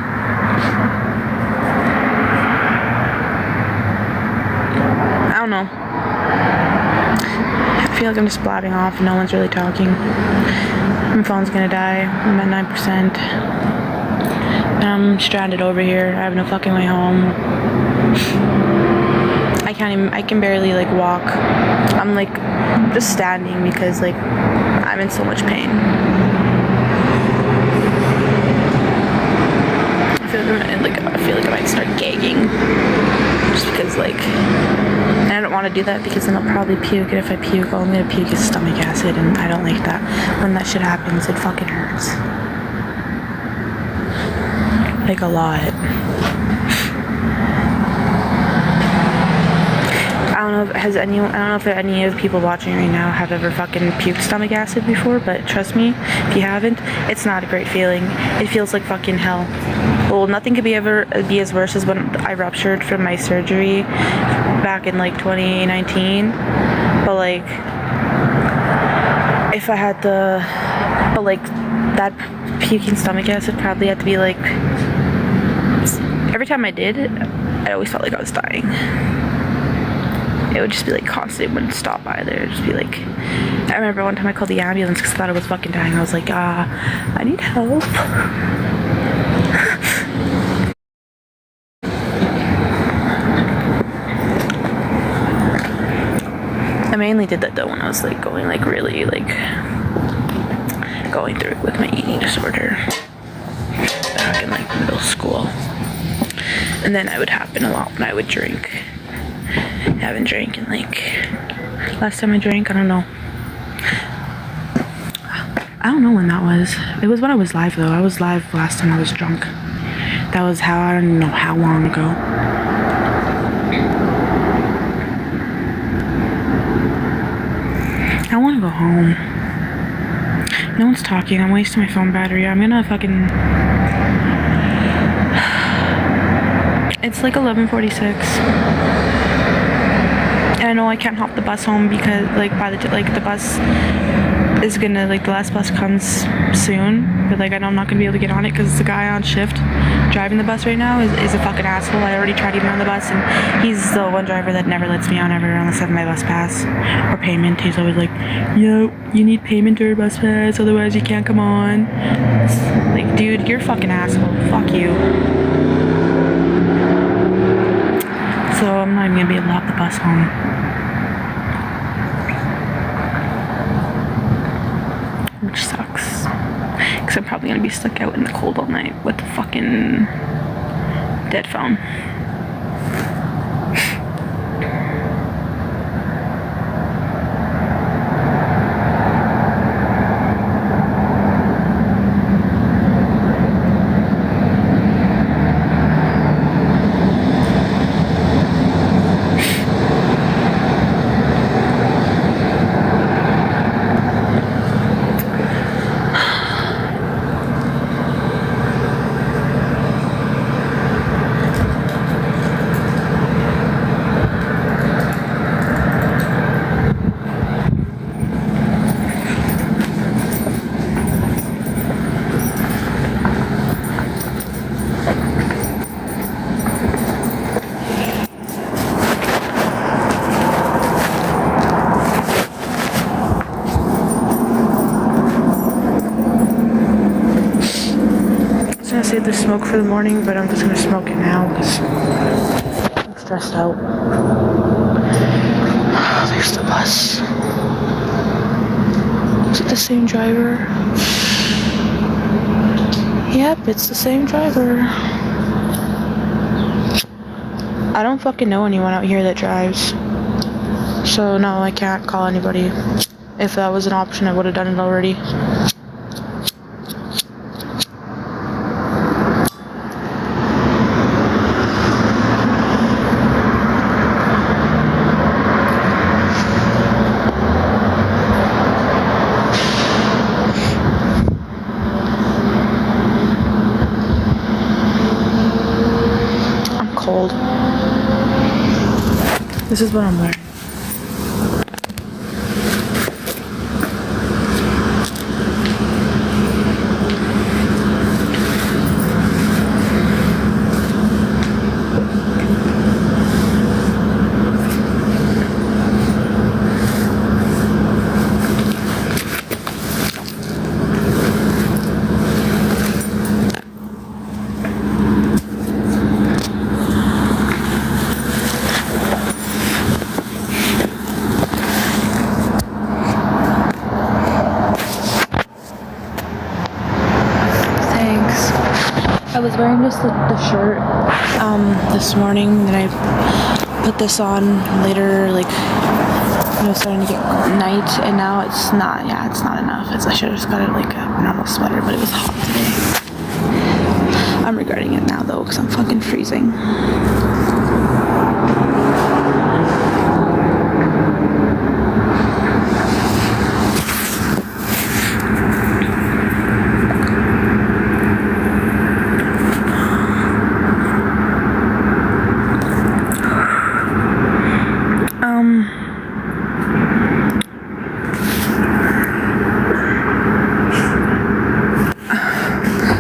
I don't know. I feel like I'm just blabbing off and no one's really talking. My phone's gonna die. I'm at 9%. I'm stranded over here. I have no fucking way home. I can barely like walk. I'm like just standing because like I'm in so much pain. I feel like I might start gagging. Just because like, and I don't want to do that because then I'll probably puke, and if I puke, I'm gonna puke his stomach acid, and I don't like that. When that shit happens, it fucking hurts. Like a lot. I don't know if any of the people watching right now have ever fucking puked stomach acid before, but trust me, if you haven't, it's not a great feeling. It feels like fucking hell. Well, nothing could be as worse as when I ruptured from my surgery back in like 2019. But like, if I had but like that puking stomach acid probably had to be like, every time I did, I always felt like I was dying. It would just be like constant, it wouldn't stop either. It would just be like, I remember one time I called the ambulance because I thought I was fucking dying. I was like, I need help. I mainly did that though when I was like going like really like going through it with my eating disorder back in like middle school. And then it would happen a lot when I would drink. I haven't drank in like, last time I drank, I don't know when that was. It was when I was live though. I was live last time I was drunk. That was I don't know how long ago. I want to go home. No one's talking. I'm wasting my phone battery. I'm gonna fucking... It's like 11:46. And I know I can't hop the bus home because like the bus is gonna, like, the last bus comes soon, but like I know I'm not gonna be able to get on it because the guy on shift driving the bus right now is a fucking asshole. I already tried getting on the bus and he's the one driver that never lets me on ever unless I have my bus pass or payment. He's always like, yo, you need payment or bus pass, otherwise you can't come on. It's like, dude, you're a fucking asshole. Fuck you. So I'm not even gonna be able to hop the bus home. Which sucks. Because I'm probably gonna be stuck out in the cold all night with the fucking dead phone. save the smoke for the morning, but I'm just gonna smoke it now because I'm stressed out. There's the bus. Is it the same driver? Yep, it's the same driver. I don't fucking know anyone out here that drives. So no, I can't call anybody. If that was an option, I would have done it already. I'm cold. This is what I'm wearing. I was wearing the shirt this morning, then I put this on later, like, starting to get night, and now it's not enough. I should have just got it like a normal sweater, but it was hot today. I'm regretting it now though, because I'm fucking freezing.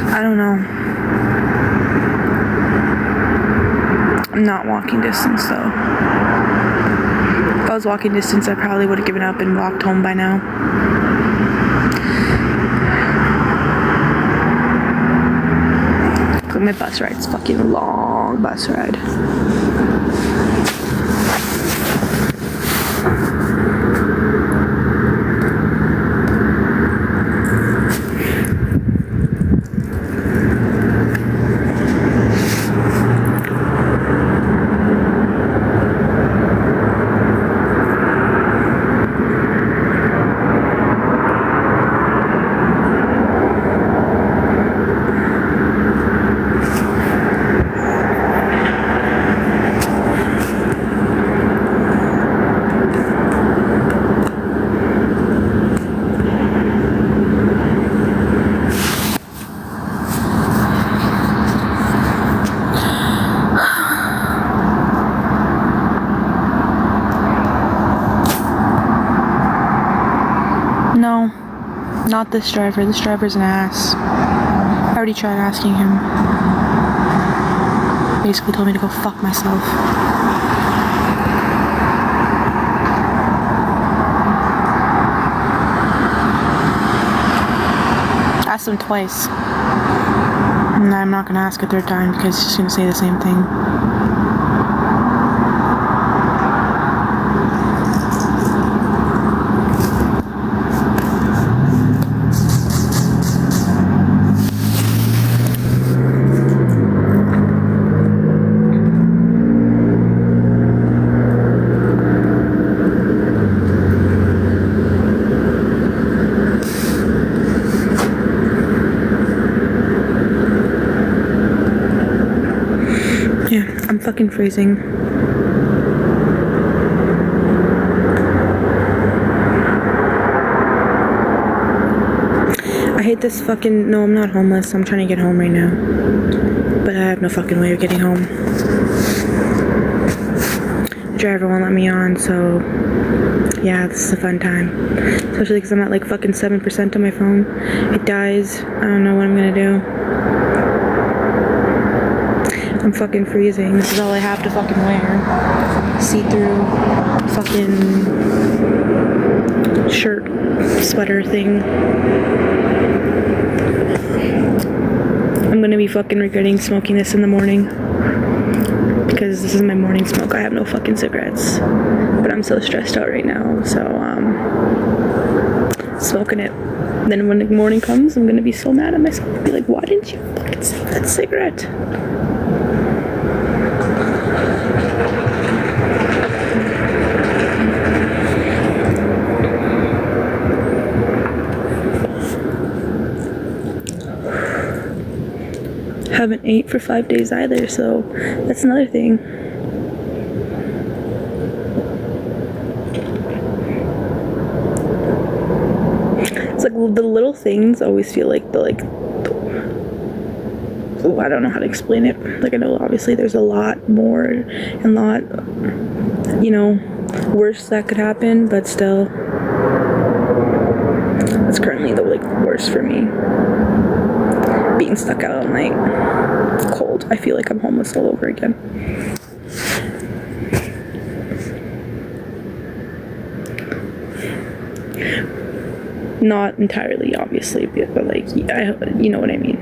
I don't know. I'm not walking distance though. If I was walking distance, I probably would have given up and walked home by now. But my bus ride's fucking a long bus ride. No, not this driver. This driver's an ass. I already tried asking him. Basically told me to go fuck myself. Asked him twice. And I'm not gonna ask a third time because he's just gonna say the same thing. Yeah, I'm fucking freezing. I hate this fucking... No, I'm not homeless. I'm trying to get home right now. But I have no fucking way of getting home. The driver won't let me on, so... Yeah, this is a fun time. Especially because I'm at like fucking 7% on my phone. It dies. I don't know what I'm gonna do. I'm fucking freezing. This is all I have to fucking wear. See-through fucking shirt, sweater thing. I'm gonna be be fucking regretting smoking this in the morning. Because this is my morning smoke. I have no fucking cigarettes. But I'm so stressed out right now. So, smoking it. Then when the morning comes, I'm gonna be so mad at myself. I'll be like, why didn't you fucking save that cigarette? Haven't ate for 5 days either, so that's another thing. It's like the little things always feel like oh, I don't know how to explain it. Like, I know obviously there's a lot more and lot, you know, worse that could happen, but still, it's currently the worst for me. Being stuck out all night, cold. I feel like I'm homeless all over again. Not entirely, obviously, but like, you know what I mean.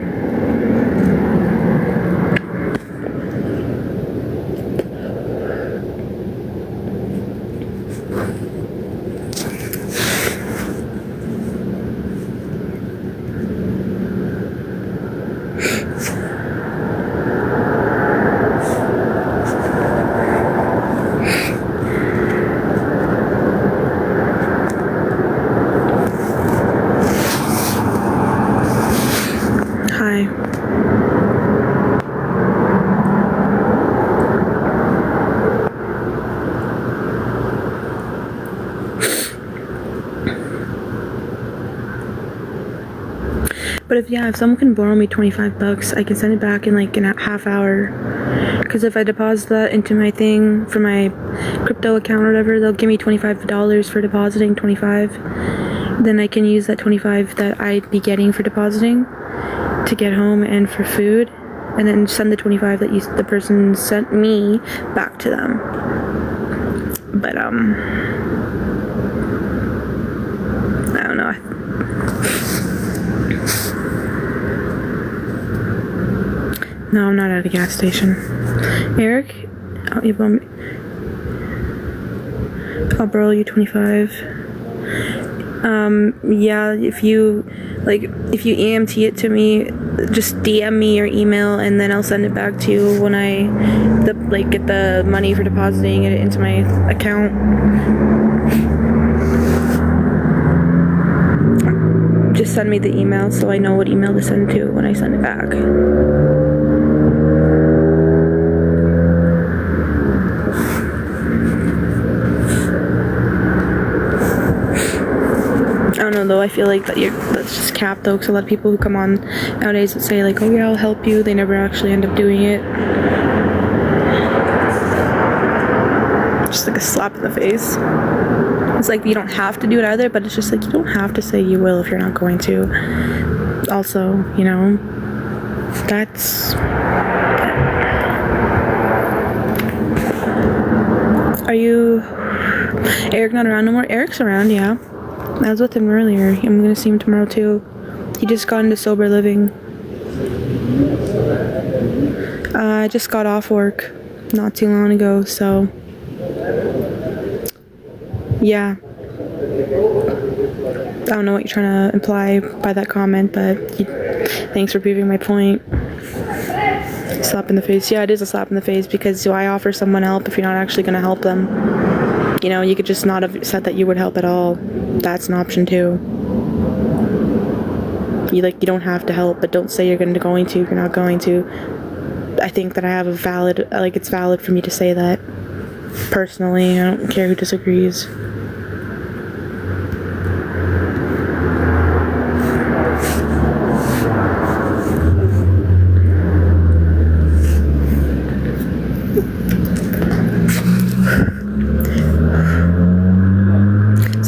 But if someone can borrow me $25, I can send it back in like in a half hour. Because if I deposit that into my thing for my crypto account or whatever, they'll give me $25 for depositing 25. Then I can use that 25 that I'd be getting for depositing to get home and for food, and then send the 25 that the person sent me back to them. But I don't know. No, I'm not at a gas station. Eric, I'll borrow you 25. Yeah, if you EMT it to me, just DM me your email and then I'll send it back to you when I get the money for depositing it into my account. Just send me the email so I know what email to send to when I send it back. I don't know though, I feel like that's just cap though, because a lot of people who come on nowadays that say like, oh yeah, I'll help you, they never actually end up doing it. Just like a slap in the face. It's like you don't have to do it either, but it's just like you don't have to say you will if you're not going to. Also, you know, that's... Are you... Eric not around no more? Eric's around, yeah. I was with him earlier. I'm gonna see him tomorrow too. He just got into sober living. I just got off work not too long ago, so yeah. I don't know what you're trying to imply by that comment, but thanks for proving my point. Slap in the face. Yeah, it is a slap in the face, because why offer someone help if you're not actually gonna help them? You know, you could just not have said that you would help at all. That's an option too. You don't have to help, but don't say you're going to if you're not going to. I think that I have a valid, it's valid for me to say that. Personally, I don't care who disagrees.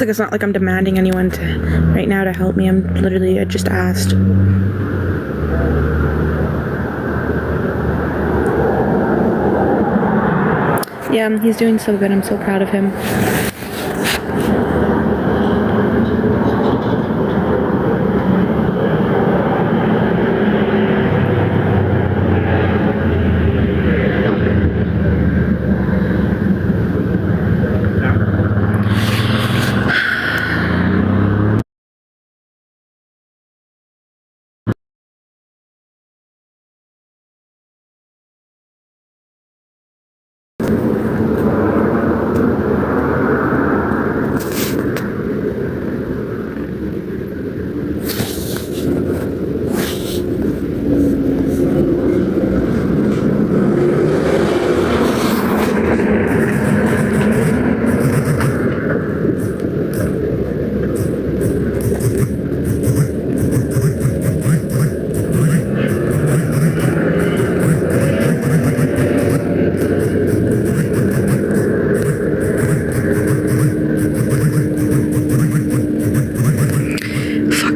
It's not like I'm demanding anyone right now to help me. I just asked. Yeah, he's doing so good. I'm so proud of him.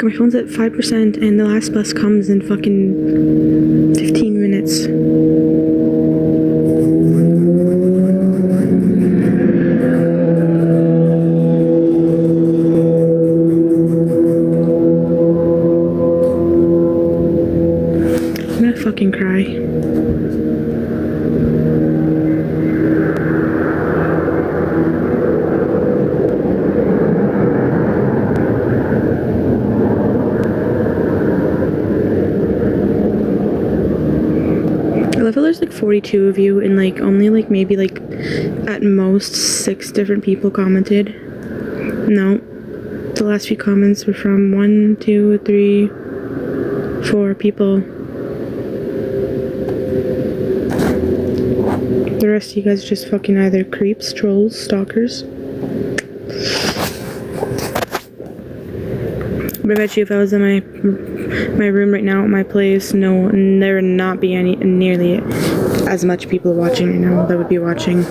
My phone's at 5% and the last bus comes in fucking 15 minutes. I'm gonna fucking cry. I love how there's like 42 of you and like only like maybe like at most 6 different people commented. No, the last few comments were from 1, 2, 3, 4 people. The rest of you guys are just fucking either creeps, trolls, stalkers. But I bet you if I was in my room right now at my place, no, there would not be nearly as much people watching right now that would be watching.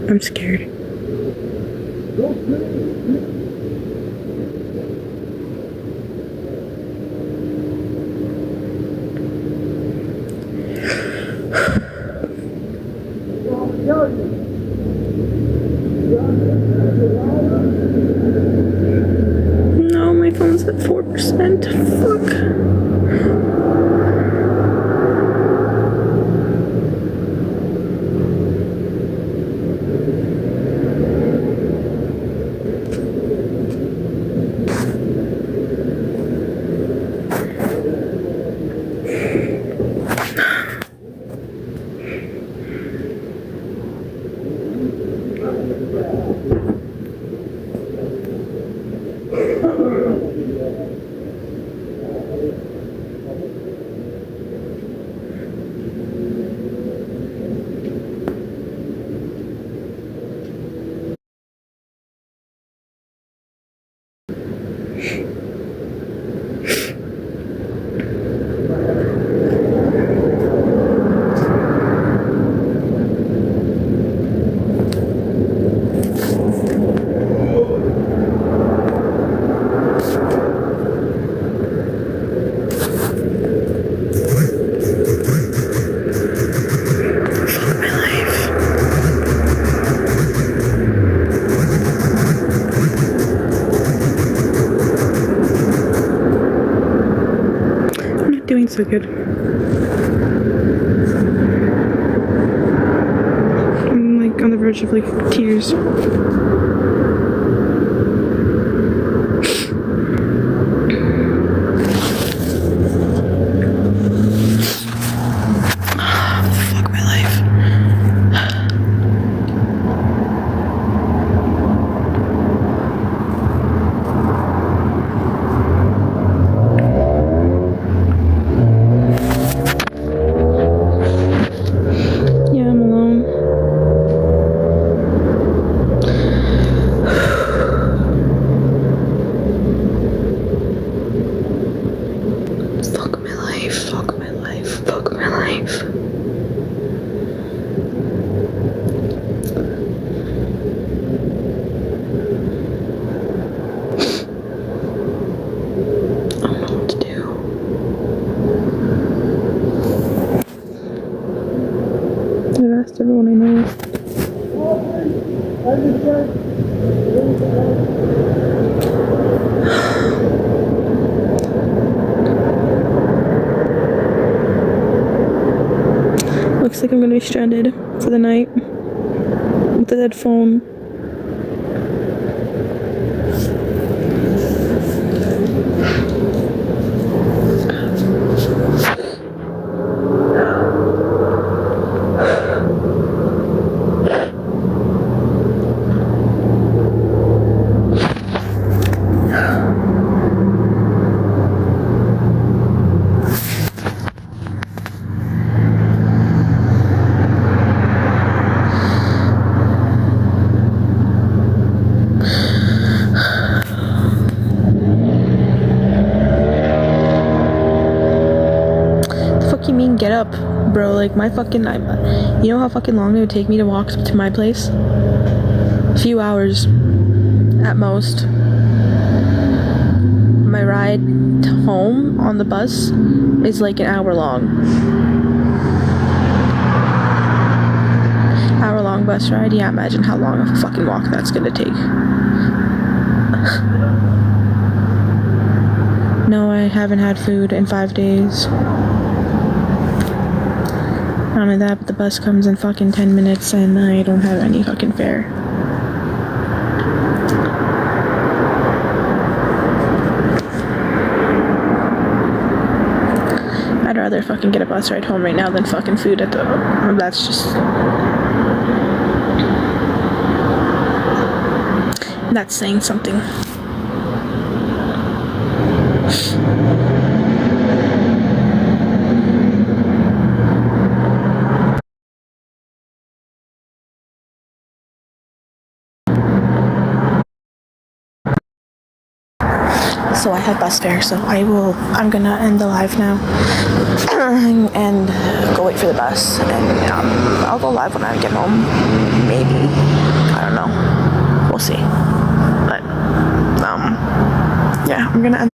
I'm scared. No, my phone's at 4%. Fuck. Doing so good. I'm like on the verge of like tears. Fuck my life. Everyone I know. Looks like I'm gonna be stranded for the night with a dead phone. fucking get up, bro. Like, my fucking... you know how fucking long it would take me to walk to my place? A few hours. At most. My ride home on the bus is like an hour long. Hour-long bus ride? Yeah, imagine how long of a fucking walk that's gonna take. No, I haven't had food in 5 days. Not only that, but the bus comes in fucking 10 minutes and I don't have any fucking fare. I'd rather fucking get a bus ride home right now than fucking food at the... That's just... That's saying something. So I had bus fare, so I'm gonna end the live now and go wait for the bus, and I'll go live when I get home, maybe, I don't know, we'll see, but yeah, I'm gonna end